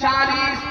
40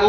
2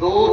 2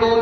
2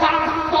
700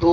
2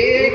1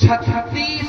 36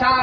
4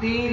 3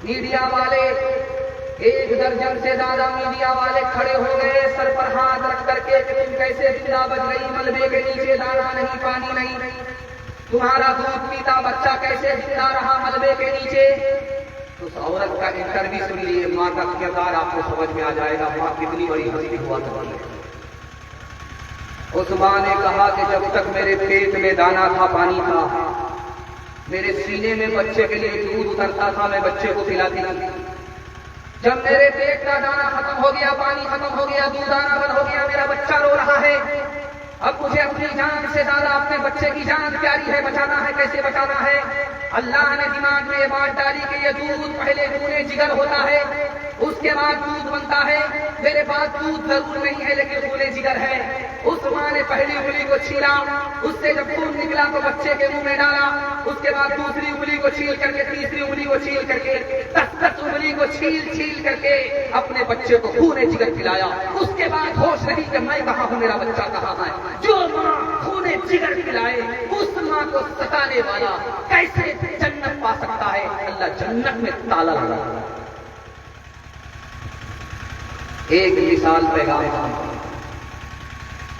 media वाले, 1 दर्जन से ज्यादा मीडिया वाले खड़े हो गए सर पर हाथ रख करके कि तुम कैसे जिंदा बच गई, मलबे के नीचे दाना नहीं, पानी नहीं, तुम्हारा दूध पीता बच्चा कैसे जिंदा रहा मलबे के नीचे। तो उस औरत का इंटरव्यू सुन लिए, माँ का किरदार आपको समझ में आ जाएगा, माँ कितनी बड़ी हस्ती हुआ करती है। उस माँ ने कहा कि जब तक मेरे पेट में दाना था, पानी था, मेरे सीने में बच्चे के लिए दूध उतरता था, मैं बच्चे को पिलाती थी। जब मेरे पेट का दाना खत्म हो गया, पानी खत्म हो गया, दूध आना बंद हो गया, मेरा बच्चा रो रहा है, अब मुझे अपनी जान से ज्यादा अपने बच्चे की जान प्यारी है, बचाना है, कैसे बचाना है। अल्लाह ने दिमाग में ये बात डाली कि ये दूध पहले खूने जिगर होता है, उसके बाद दूध बनता है। मेरे पास दूध जरूर नहीं है लेकिन खूने जिगर है। उस माँ ने पहली उंगली को छीला, उससे जब खून निकला तो बच्चे के मुंह में डाला, उसके बाद दूसरी उंगली को छील करके, तीसरी उंगली को छील करके, 10 उंगली को छील करके अपने बच्चे को खूने जिगर पिलाया। उसके बाद होश रही कि मैं कहाँ हूँ, मेरा बच्चा कहाँ है। जो माँ खूने जिगर पिलाए उस माँ को सताने वाला कैसे जन्नत पा सकता है। अल्लाह जन्नत में ताला लगा। एक मिसाल पैगाम,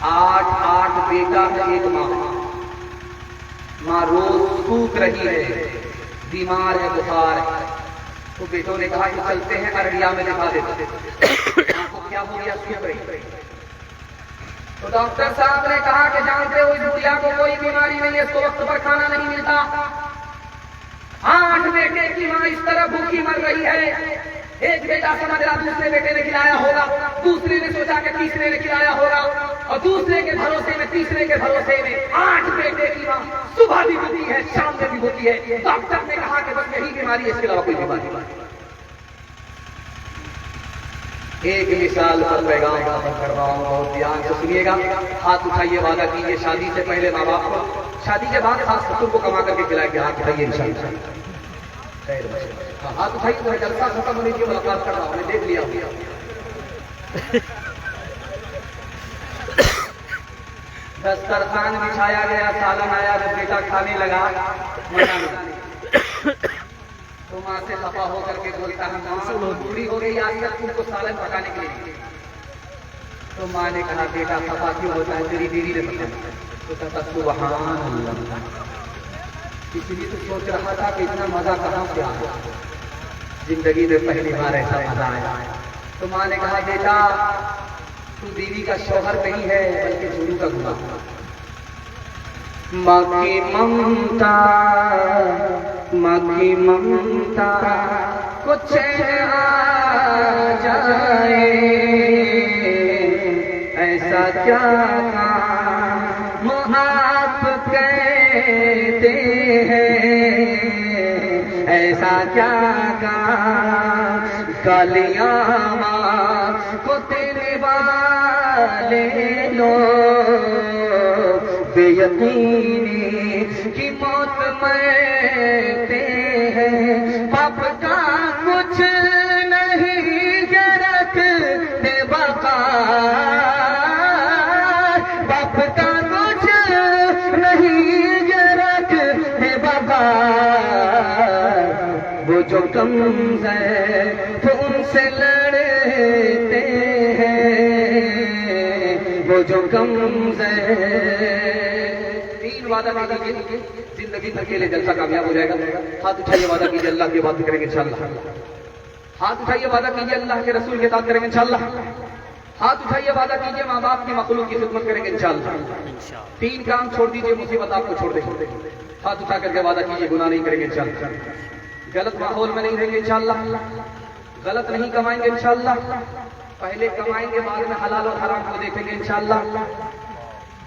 8 बेटा है एक माँ रोज सूख रही है, बीमार है, बुखार है। तो बेटों ने कहा कि चलते हैं अररिया में दिखा देते। आपको क्या हो गया, सूख रही। तो डॉक्टर साहब ने कहा कि जानते हो इस बुढ़िया को कोई बीमारी नहीं है, इसको वक्त पर खाना नहीं मिलता। 8 बेटे की माँ इस तरह भूखी मर रही है। एक बेटा समझ रहा दूसरे बेटे ने खिलाया होगा, दूसरे ने सोचा कि तीसरे ने खिलाया होगा, और दूसरे के भरोसे में, तीसरे के भरोसे में 8 बेटे की माँ सुबह भी होती है, शाम में भी होती है। डॉक्टर ने कहा कि बस यही बीमारी है, इसके अलावा कोई बीमारी नहीं। एक मिसाल पर पैगाम कर रहा हूँ, बहुत ध्यान से सुनिएगा। हाथ उठाइए, वादा कीजिए शादी से पहले माँ बाप को, शादी के बाद सास ससुर को कमा करके खिलाएंगे। हाथ उठाइए इंशाअल्लाह, हाथ उठाइए। तो जलसा खत्म होने की मुलाकात कर रहा हूँ, देख लिया। दस्तरखान बिछाया गया, सालन आया, जब बेटा खाने लगा तो माँ से खफा होकर के बोलता है, माँ बूढ़ी हो गई, आज तक तुमको सालन पकाने के लिए। तो माँ ने कहा, बेटा खफा क्यों होता है, तेरी बीवी ने बताया। तो कहता सुभान अल्लाह, इसलिए तो सोच रहा था कि इतना मजा कहाँ से आया, जिंदगी में पहली बार ऐसा मजा आया। तो माँ ने कहा, बेटा तू बीवी का शौहर नहीं है बल्कि गुरु का गुलाम। माँ की ममता, माँ की ममता कुछ आ जाए, ऐसा क्या काम आप कहते हैं, ऐसा क्या काम कालियाँ माँ को तेरे वाले लोग बेयकीनी की मौत मरते हैं। पाप का कुछ नहीं रखते बका, पाप का कुछ नहीं रखते बका। वो जो कमज़ोर है वो उनसे लड़ते हैं, वो जो कमज़ोर है। 3 वादा कीजिए, जिंदगी भर के लिए जलसा कामयाब हो जाएगा। हाथ उठाइए, वादा कीजिए अल्लाह की बात करेंगे इंशाअल्लाह। हाथ उठाइए, वादा कीजिए अल्लाह के रसूल के साथ करेंगे इंशाअल्लाह। हाथ उठाइए, वादा कीजिए माँ बाप की मखलूक की खिदमत करेंगे इंशाअल्लाह। 3 काम छोड़ दीजिए, मुसीबत आपको छोड़ देंगे। हाथ उठा करके वादा कीजिए, गुनाह नहीं करेंगे इंशाअल्लाह, गलत माहौल में नहीं रहेंगे इंशाअल्लाह, गलत नहीं कमाएंगे इंशाअल्लाह, पहले कमाएंगे बाद में हलाल और हराम को देखेंगे इंशाअल्लाह।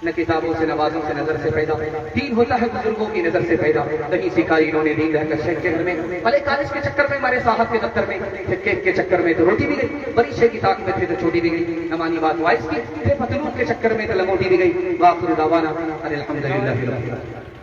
न किताबों से, नवाजों से, नजर से पैदा। 3 होता है बुजुर्गों की नजर से पैदा। नहीं सिखाई इन्होंने दीन रहकर शेख के घर में, भले कॉलेज के चक्कर में, हमारे साहब के दफ्तर में, केक के चक्कर में तो रोटी भी गई, बड़ी शेख की ताक में थे तो छोटी भी गई। न मानी बात वाइस की, पतलून के चक्कर में तो लंगोटी भी गई। वाखिर दावाना अनिल हम्दुलिल्लाहि रब्बिल आलमीन।